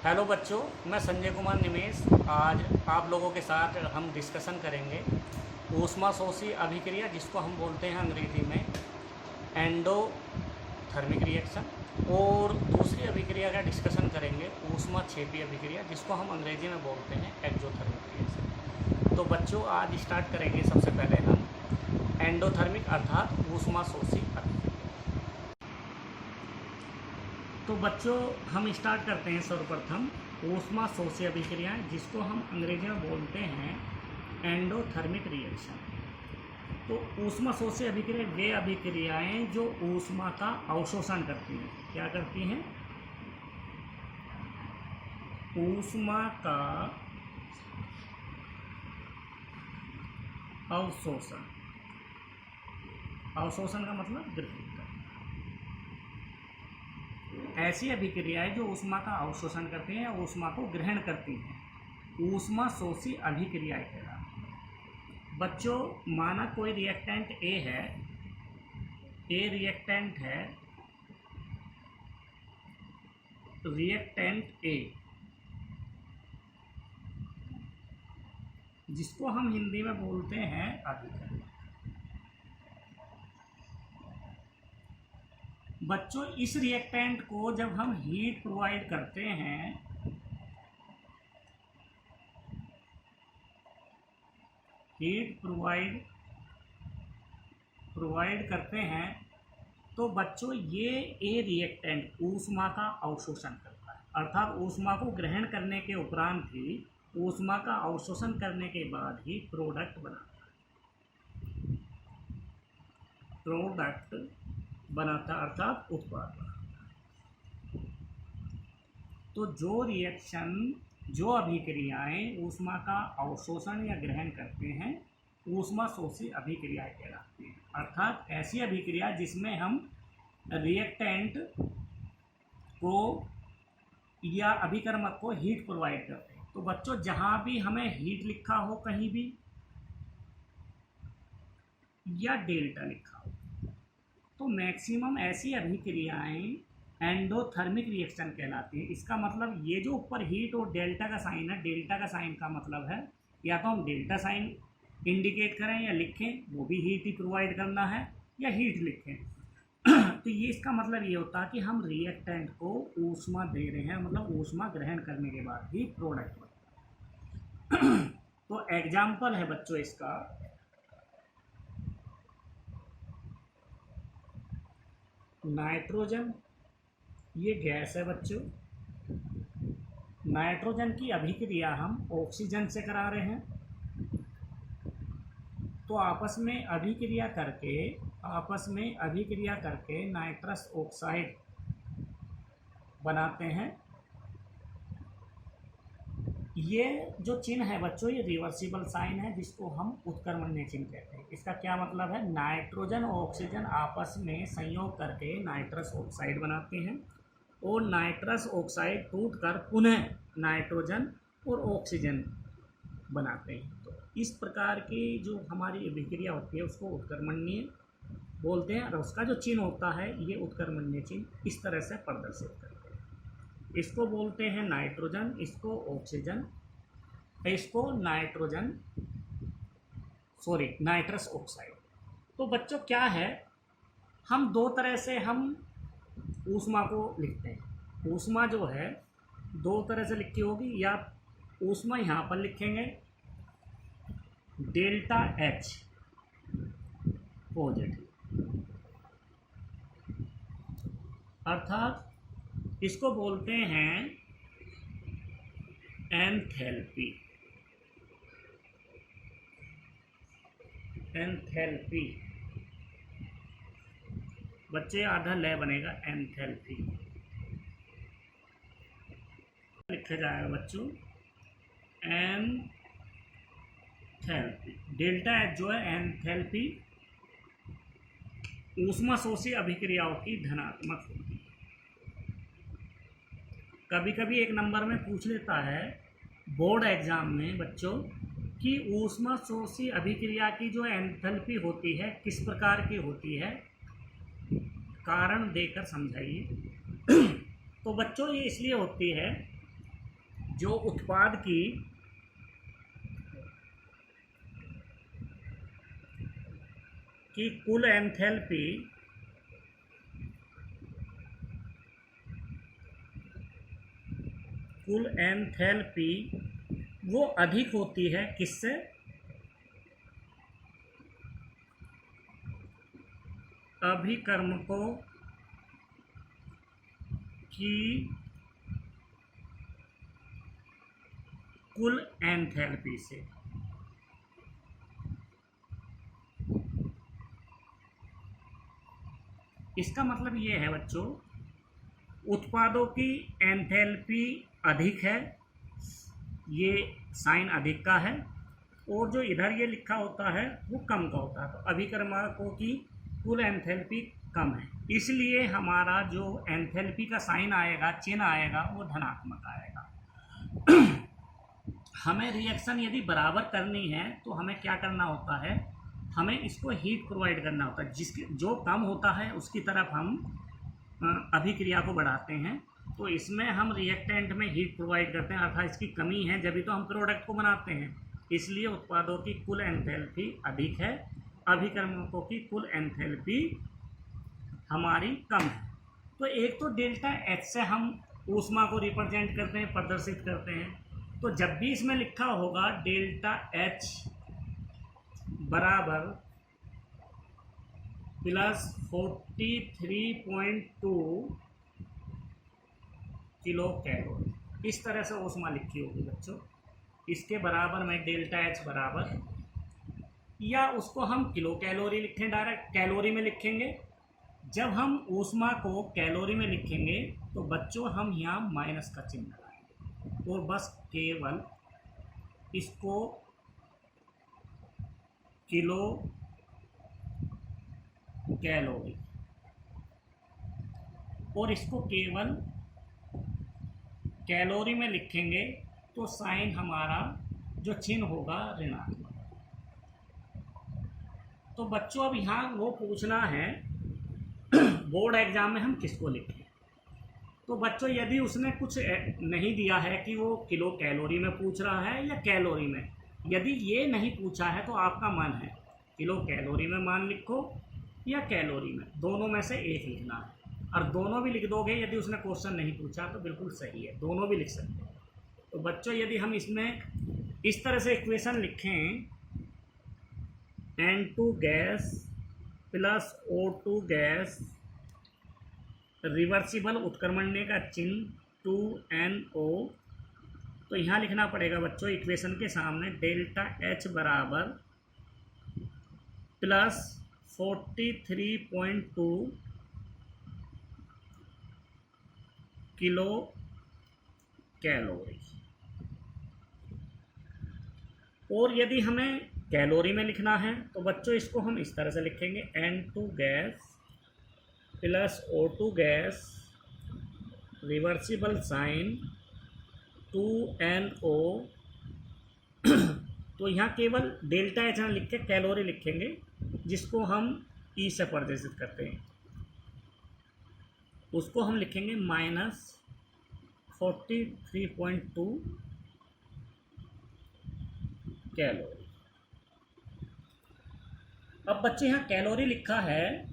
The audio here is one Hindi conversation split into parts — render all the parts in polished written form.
हेलो बच्चों, मैं संजय कुमार निमेश। आज आप लोगों के साथ हम डिस्कशन करेंगे ऊष्माशोषी अभिक्रिया, जिसको हम बोलते हैं अंग्रेजी में एंडोथर्मिक रिएक्शन, और दूसरी अभिक्रिया का डिस्कशन करेंगे ऊष्माक्षेपी अभिक्रिया, जिसको हम अंग्रेजी में बोलते हैं एक्सोथर्मिक रिएक्शन। तो बच्चों, आज स्टार्ट करेंगे सबसे पहले हम एंडोथर्मिक अर्थात ऊष्माशोषी अभिक्रिया। तो बच्चों, हम स्टार्ट करते हैं सर्वप्रथम ऊष्माशोषी अभिक्रियाएं, जिसको हम अंग्रेजी में बोलते हैं एंडोथर्मिक रिएक्शन। तो ऊष्माशोषी अभिक्रिया वे अभिक्रियाएं जो ऊष्मा का अवशोषण करती हैं। क्या करती हैं? ऊष्मा का अवशोषण। अवशोषण का मतलब ग्रहण करना। ऐसी अभिक्रियाएं जो ऊष्मा का अवशोषण करती हैं या ऊष्मा को ग्रहण करती हैं, ऊष्माशोषी अभिक्रियाएं कहलाती हैं। बच्चों, माना कोई रिएक्टेंट ए है, ए रिएक्टेंट है, रिएक्टेंट ए, जिसको हम हिंदी में बोलते हैं अभिक्रिया। बच्चों, इस रिएक्टेंट को जब हम हीट प्रोवाइड करते हैं, हीट प्रोवाइड करते हैं, तो बच्चों ये ए रिएक्टेंट ऊष्मा का अवशोषण करता है, अर्थात ऊष्मा को ग्रहण करने के उपरांत ही, ऊष्मा का अवशोषण करने के बाद ही प्रोडक्ट बनाता है, प्रोडक्ट बनाता अर्थात उत्पाद बनाता। तो जो रिएक्शन, जो अभिक्रियाएं ऊष्मा का अवशोषण या ग्रहण करते हैं, ऊष्माशोषी अभिक्रियाएं कहलाती हैं। अर्थात ऐसी अभिक्रिया जिसमें हम रिएक्टेंट को या अभिकर्मक को हीट प्रोवाइड करते हैं। तो बच्चों, जहां भी हमें हीट लिखा हो कहीं भी, या डेल्टा लिखा हो, तो मैक्सिमम ऐसी अभिक्रियाएं एंडोथर्मिक रिएक्शन कहलाती है। इसका मतलब ये जो ऊपर हीट और डेल्टा का साइन है, डेल्टा का साइन का मतलब है या तो हम डेल्टा साइन इंडिकेट करें या लिखें, वो भी हीट ही प्रोवाइड करना है, या हीट लिखें। तो ये इसका मतलब ये होता है कि हम रिएक्टेंट को ऊष्मा दे रहे हैं, मतलब ऊष्मा ग्रहण करने के बाद ही प्रोडक्ट बनता है। तो एग्जाम्पल है बच्चों इसका, नाइट्रोजन, ये गैस है बच्चों। नाइट्रोजन की अभिक्रिया हम ऑक्सीजन से करा रहे हैं, तो आपस में अभिक्रिया करके नाइट्रस ऑक्साइड बनाते हैं। ये जो चिन्ह है बच्चों, ये रिवर्सिबल साइन है, जिसको हम उत्क्रमणीय चिन्ह कहते हैं। इसका क्या मतलब है? नाइट्रोजन और ऑक्सीजन आपस में संयोग करके नाइट्रस ऑक्साइड बनाते हैं, और नाइट्रस ऑक्साइड टूटकर पुनः नाइट्रोजन और ऑक्सीजन बनाते हैं। तो इस प्रकार की जो हमारी अभिक्रिया होती है उसको उत्क्रमणीय बोलते हैं, और उसका जो चिन्ह होता है ये उत्क्रमणीय चिन्ह इस तरह से प्रदर्शित करते हैं। इसको बोलते हैं नाइट्रोजन, इसको ऑक्सीजन, इसको नाइट्रस ऑक्साइड। तो बच्चों क्या है, हम दो तरह से हम ऊष्मा को लिखते हैं। ऊष्मा जो है दो तरह से लिखी होगी, या ऊष्मा यहाँ पर लिखेंगे डेल्टा एच पॉजिटिव, अर्थात इसको बोलते हैं एंथैल्पी। एंथैल्पी बच्चे आधा लय बनेगा एंथैल्पी, लिखा जाएगा बच्चों एंथैल्पी। डेल्टा एच जो है एंथैल्पी ऊष्माशोषी अभिक्रियाओं की धनात्मक होती है। कभी कभी एक नंबर में पूछ लेता है बोर्ड एग्जाम में बच्चों कि ऊष्माशोषी अभिक्रिया की जो एंथैल्पी होती है किस प्रकार की होती है, कारण देकर समझाइए। तो बच्चों ये इसलिए होती है जो उत्पाद की कुल एंथैल्पी वो अधिक होती है किससे? अभिकर्मकों की कुल एंथैल्पी से। इसका मतलब ये है बच्चों, उत्पादों की एंथैल्पी अधिक है, ये साइन अधिक का है, और जो इधर ये लिखा होता है वो कम का होता है। तो अभिकर्मकों की कुल एंथैल्पी कम है, इसलिए हमारा जो एंथैल्पी का साइन आएगा, चिन्ह आएगा, वो धनात्मक आएगा। हमें रिएक्शन यदि बराबर करनी है तो हमें क्या करना होता है, हमें इसको हीट प्रोवाइड करना होता है। जिसके जो कम होता है उसकी तरफ हम अभिक्रिया को बढ़ाते हैं। तो इसमें हम रिएक्टेंट में हीट प्रोवाइड करते हैं, अर्थात इसकी कमी है, जब भी तो हम प्रोडक्ट को बनाते हैं। इसलिए उत्पादों की कुल एंथैल्पी अधिक है, अभिकर्मकों की कुल एंथैल्पी हमारी कम है। तो एक तो डेल्टा एच से हम ऊष्मा को रिप्रेजेंट करते हैं, प्रदर्शित करते हैं। तो जब भी इसमें लिखा होगा डेल्टा एच बराबर प्लस 43.2 किलो कैलोरी, इस तरह से ऊष्मा लिखी होगी बच्चों। इसके बराबर में डेल्टा एच बराबर, या उसको हम किलो कैलोरी लिखें, डायरेक्ट कैलोरी में लिखेंगे। जब हम ऊष्मा को कैलोरी में लिखेंगे तो बच्चों हम यहाँ माइनस का चिन्ह लगाएंगे और बस केवल इसको किलो कैलोरी और इसको केवल कैलोरी में लिखेंगे तो साइन हमारा जो चिन्ह होगा ऋणात्मक। तो बच्चों अब यहाँ वो पूछना है बोर्ड एग्जाम में हम किसको लिखें। तो बच्चों यदि उसने कुछ नहीं दिया है कि वो किलो कैलोरी में पूछ रहा है या कैलोरी में, यदि ये नहीं पूछा है तो आपका मन है किलो कैलोरी में मान लिखो या कैलोरी में, दोनों में से एक लिखना है। और दोनों भी लिख दोगे, यदि उसने क्वेश्चन नहीं पूछा तो बिल्कुल सही है, दोनों भी लिख सकते हैं। तो बच्चों यदि हम इसमें इस तरह से इक्वेशन लिखें, N2 gas plus O2 gas reversible उत्क्रमण्य का चिन्ह 2NO, तो यहाँ लिखना पड़ेगा बच्चों इक्वेशन के सामने डेल्टा H बराबर प्लस 43.2 किलो कैलोरी। और यदि हमें कैलोरी में लिखना है तो बच्चों इसको हम इस तरह से लिखेंगे, N2 gas plus O2 gas reversible sign 2NO। तो यहाँ केवल डेल्टा एच लिख के कैलोरी लिखेंगे, जिसको हम ई से प्रदर्शित करते हैं, उसको हम लिखेंगे माइनस 43.2 कैलोरी। अब बच्चे यहाँ कैलोरी लिखा है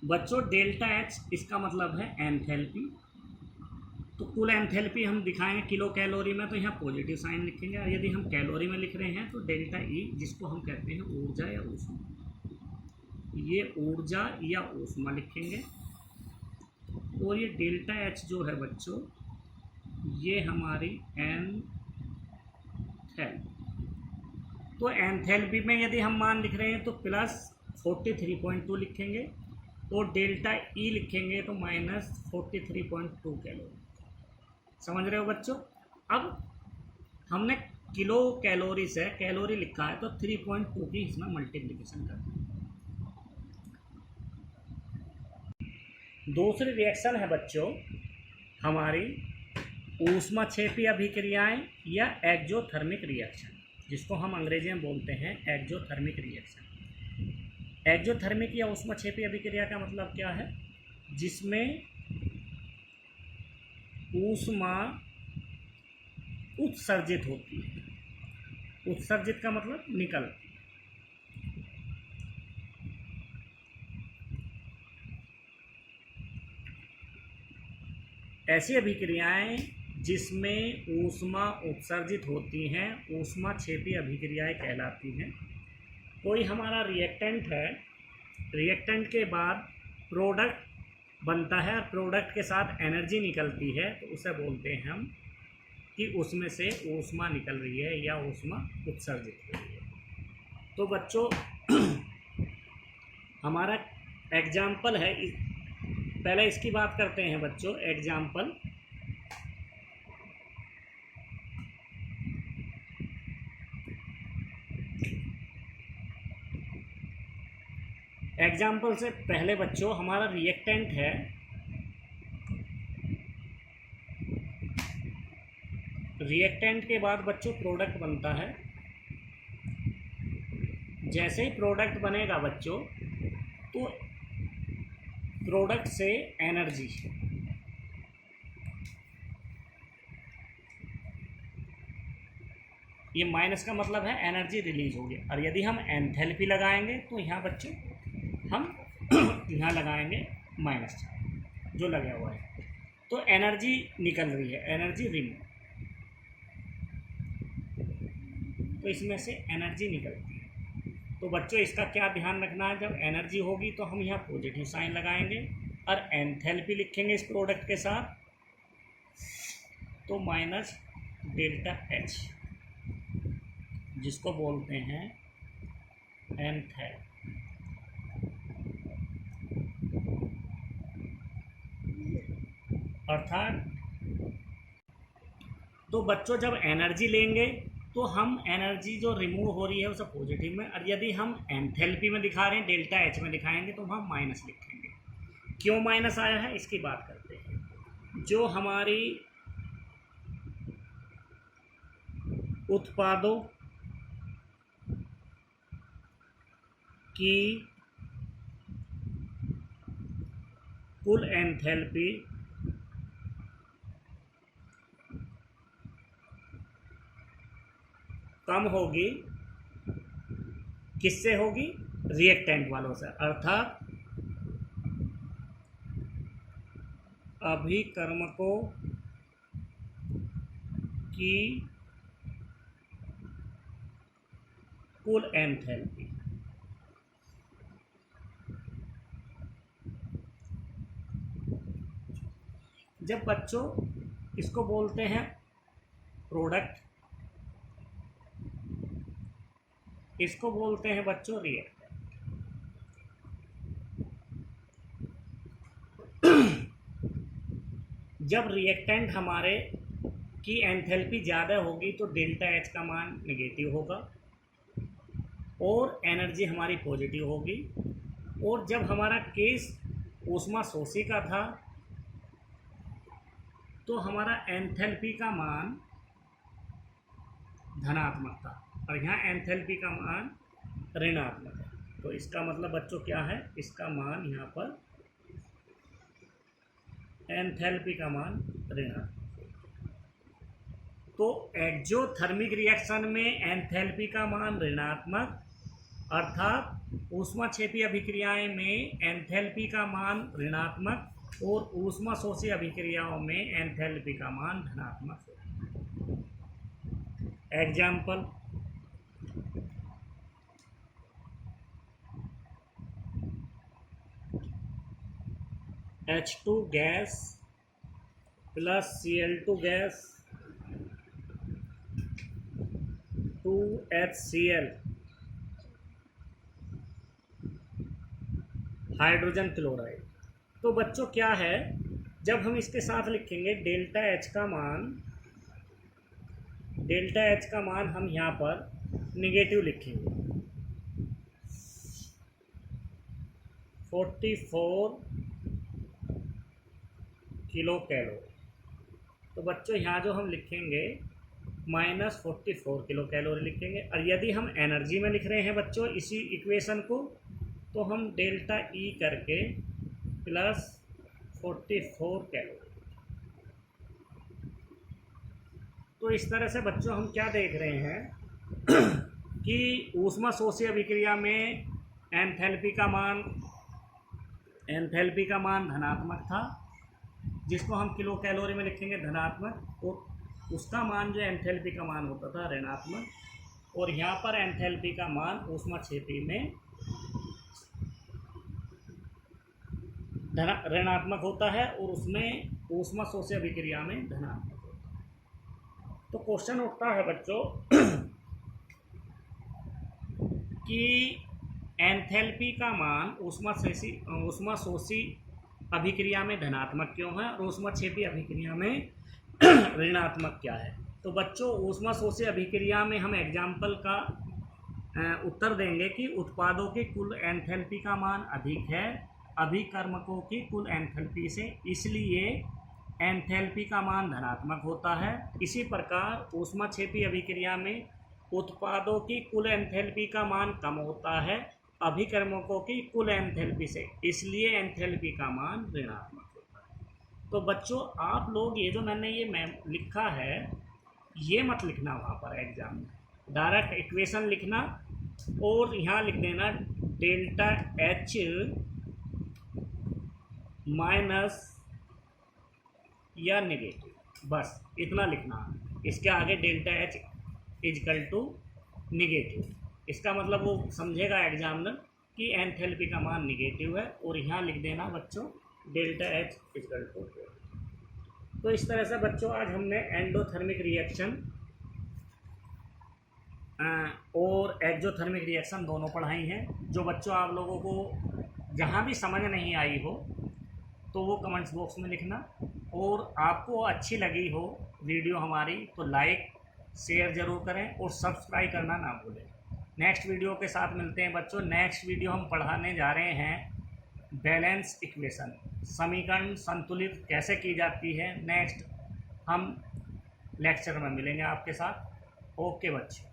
बच्चों, डेल्टा एच इसका मतलब है एंथैल्पी। तो कुल एंथैल्पी हम दिखाएंगे किलो कैलोरी में, तो यहाँ पॉजिटिव साइन लिखेंगे। और यदि हम कैलोरी में लिख रहे हैं तो डेल्टा ई, जिसको हम कहते हैं ऊर्जा या ऊष्मा, ये ऊर्जा या ऊष्मा लिखेंगे। और ये डेल्टा एच जो है बच्चों, ये हमारी एंथैल्पी। तो एंथैल्पी में यदि हम मान लिख रहे हैं तो प्लस 43.2 लिखेंगे, और डेल्टा ई लिखेंगे तो माइनस 43.2 कैलोरी। समझ रहे हो बच्चों? अब हमने किलो कैलोरी से कैलोरी लिखा है तो 3.2 की इसमें मल्टीप्लिकेशन करना है। दूसरी रिएक्शन है बच्चों हमारी ऊष्माक्षेपी अभिक्रियाएं या एक्जोथर्मिक रिएक्शन, जिसको हम अंग्रेजी में बोलते हैं एक्जोथर्मिक रिएक्शन। एक्जोथर्मिक या ऊष्माक्षेपी अभिक्रिया का मतलब क्या है? जिसमें ऊष्मा उत्सर्जित होती है। उत्सर्जित का मतलब निकलती। ऐसी अभिक्रियाएं जिसमें ऊष्मा उत्सर्जित होती हैं ऊष्माक्षेपी अभिक्रियाएं कहलाती हैं। कोई हमारा रिएक्टेंट है, रिएक्टेंट के बाद प्रोडक्ट बनता है और प्रोडक्ट के साथ एनर्जी निकलती है, तो उसे बोलते हैं हम कि उसमें से ऊष्मा निकल रही है या ऊष्मा उत्सर्जित हो रही है। तो बच्चों हमारा एग्जाम्पल है, पहले इसकी बात करते हैं बच्चों। एग्जाम्पल, एग्जाम्पल से पहले बच्चों हमारा रिएक्टेंट है, रिएक्टेंट के बाद बच्चों प्रोडक्ट बनता है। जैसे ही प्रोडक्ट बनेगा बच्चों, तो प्रोडक्ट से एनर्जी, ये माइनस का मतलब है एनर्जी रिलीज होगी। और यदि हम एंथैल्पी लगाएंगे तो यहाँ बच्चों हम यहाँ लगाएंगे माइनस जो लगा हुआ है, तो एनर्जी निकल रही है, एनर्जी रिमूव, तो इसमें से एनर्जी निकलती है। तो बच्चों इसका क्या ध्यान रखना है, जब एनर्जी होगी तो हम यहाँ पॉजिटिव साइन लगाएंगे और एंथैल्पी लिखेंगे इस प्रोडक्ट के साथ, तो माइनस डेल्टा एच, जिसको बोलते हैं एंथैल्पी। अर्थात तो बच्चों जब एनर्जी लेंगे तो हम एनर्जी जो रिमूव हो रही है उसे पॉजिटिव में, और यदि हम एंथैल्पी में दिखा रहे हैं, डेल्टा एच में दिखाएंगे, तो हम माइनस लिखेंगे। क्यों माइनस आया है इसकी बात करते हैं। जो हमारी उत्पादों की कुल एंथैल्पी कम होगी, किससे होगी, रिएक्टेंट वालों से, अर्थात अभिकर्मकों की कुल एंथैल्पी। जब बच्चों इसको बोलते हैं प्रोडक्ट, इसको बोलते हैं बच्चों रिएक्टेंट। जब रिएक्टेंट हमारे की एंथैल्पी ज़्यादा होगी तो डेल्टा एच का मान नेगेटिव होगा और एनर्जी हमारी पॉजिटिव होगी। और जब हमारा केस ऊष्मा शोषी का था तो हमारा एंथैल्पी का मान धनात्मक था और यहाँ एंथैल्पी का मान ऋणात्मक है। तो इसका मतलब बच्चों क्या है, इसका मान यहाँ पर एंथैल्पी का मान ऋणात्मक। तो एक्जोथर्मिक रिएक्शन में एंथैल्पी का मान ऋणात्मक, अर्थात ऊष्माक्षेपी अभिक्रियाएं में एंथैल्पी का मान ऋणात्मक और ऊष्मा शोषी अभिक्रियाओं में एंथैल्पी का मान धनात्मक। Example, H2 gas plus Cl2 gas 2HCl hydrogen chloride. तो बच्चों क्या है, जब हम इसके साथ लिखेंगे डेल्टा एच का मान, डेल्टा एच का मान हम यहाँ पर निगेटिव लिखेंगे 44 किलो कैलोरी। तो बच्चों यहाँ जो हम लिखेंगे -44 किलो कैलोरी लिखेंगे। और यदि हम एनर्जी में लिख रहे हैं बच्चों इसी इक्वेशन को, तो हम डेल्टा ई करके +44 कैलोरी। तो इस तरह से बच्चों हम क्या देख रहे हैं कि ऊष्माशोषी अभिक्रिया में एंथैल्पी का मान धनात्मक था, जिसको हम किलो कैलोरी में लिखेंगे धनात्मक, और उसका मान जो एंथैल्पी का मान होता था ऋणात्मक, और यहाँ पर एंथैल्पी का मान ऊष्माक्षेपी में ऋणात्मक होता है और उसमें ऊष्माशोषी अभिक्रिया में धनात्मक होता है। तो क्वेश्चन उठता है बच्चों कि एंथैल्पी का मान ऊष्माशोषी अभिक्रिया में धनात्मक क्यों है और ऊष्माक्षेपी अभिक्रिया में ऋणात्मक क्या है। तो बच्चों ऊष्माशोषी अभिक्रिया में हम एग्जाम्पल का उत्तर देंगे कि उत्पादों की कुल एंथैल्पी का मान अधिक है अभिकर्मकों की कुल एंथैल्पी से, इसलिए एंथैल्पी का मान धनात्मक होता है। इसी प्रकार ऊष्माक्षेपी अभिक्रिया में उत्पादों की कुल एंथैल्पी का मान कम होता है अभिकर्मकों की कुल एंथैल्पी से, इसलिए एंथैल्पी का मान ऋणात्मक होता है। तो बच्चों आप लोग ये जो मैंने ये लिखा है ये मत लिखना वहाँ पर एग्जाम में, डायरेक्ट इक्वेशन लिखना और यहाँ लिख देना डेल्टा एच माइनस या नेगेटिव, बस इतना लिखना है। इसके आगे delta H equal to negative, इसका मतलब वो समझेगा एग्जामिनर कि एंथैल्पी का मान नेगेटिव है, और यहाँ लिख देना बच्चों डेल्टा एच इजकल टू। तो इस तरह से बच्चों आज हमने एंडोथर्मिक रिएक्शन और एक्जोथर्मिक रिएक्शन दोनों पढ़ाई हैं। जो बच्चों आप लोगों को जहाँ भी समझ नहीं आई हो तो वो कमेंट्स बॉक्स में लिखना, और आपको अच्छी लगी हो वीडियो हमारी तो लाइक शेयर ज़रूर करें और सब्सक्राइब करना ना भूलें। नेक्स्ट वीडियो के साथ मिलते हैं बच्चों। नेक्स्ट वीडियो हम पढ़ाने जा रहे हैं बैलेंस इक्वेशन, समीकरण संतुलित कैसे की जाती है। नेक्स्ट हम लेक्चर में मिलेंगे आपके साथ। ओके बच्चे।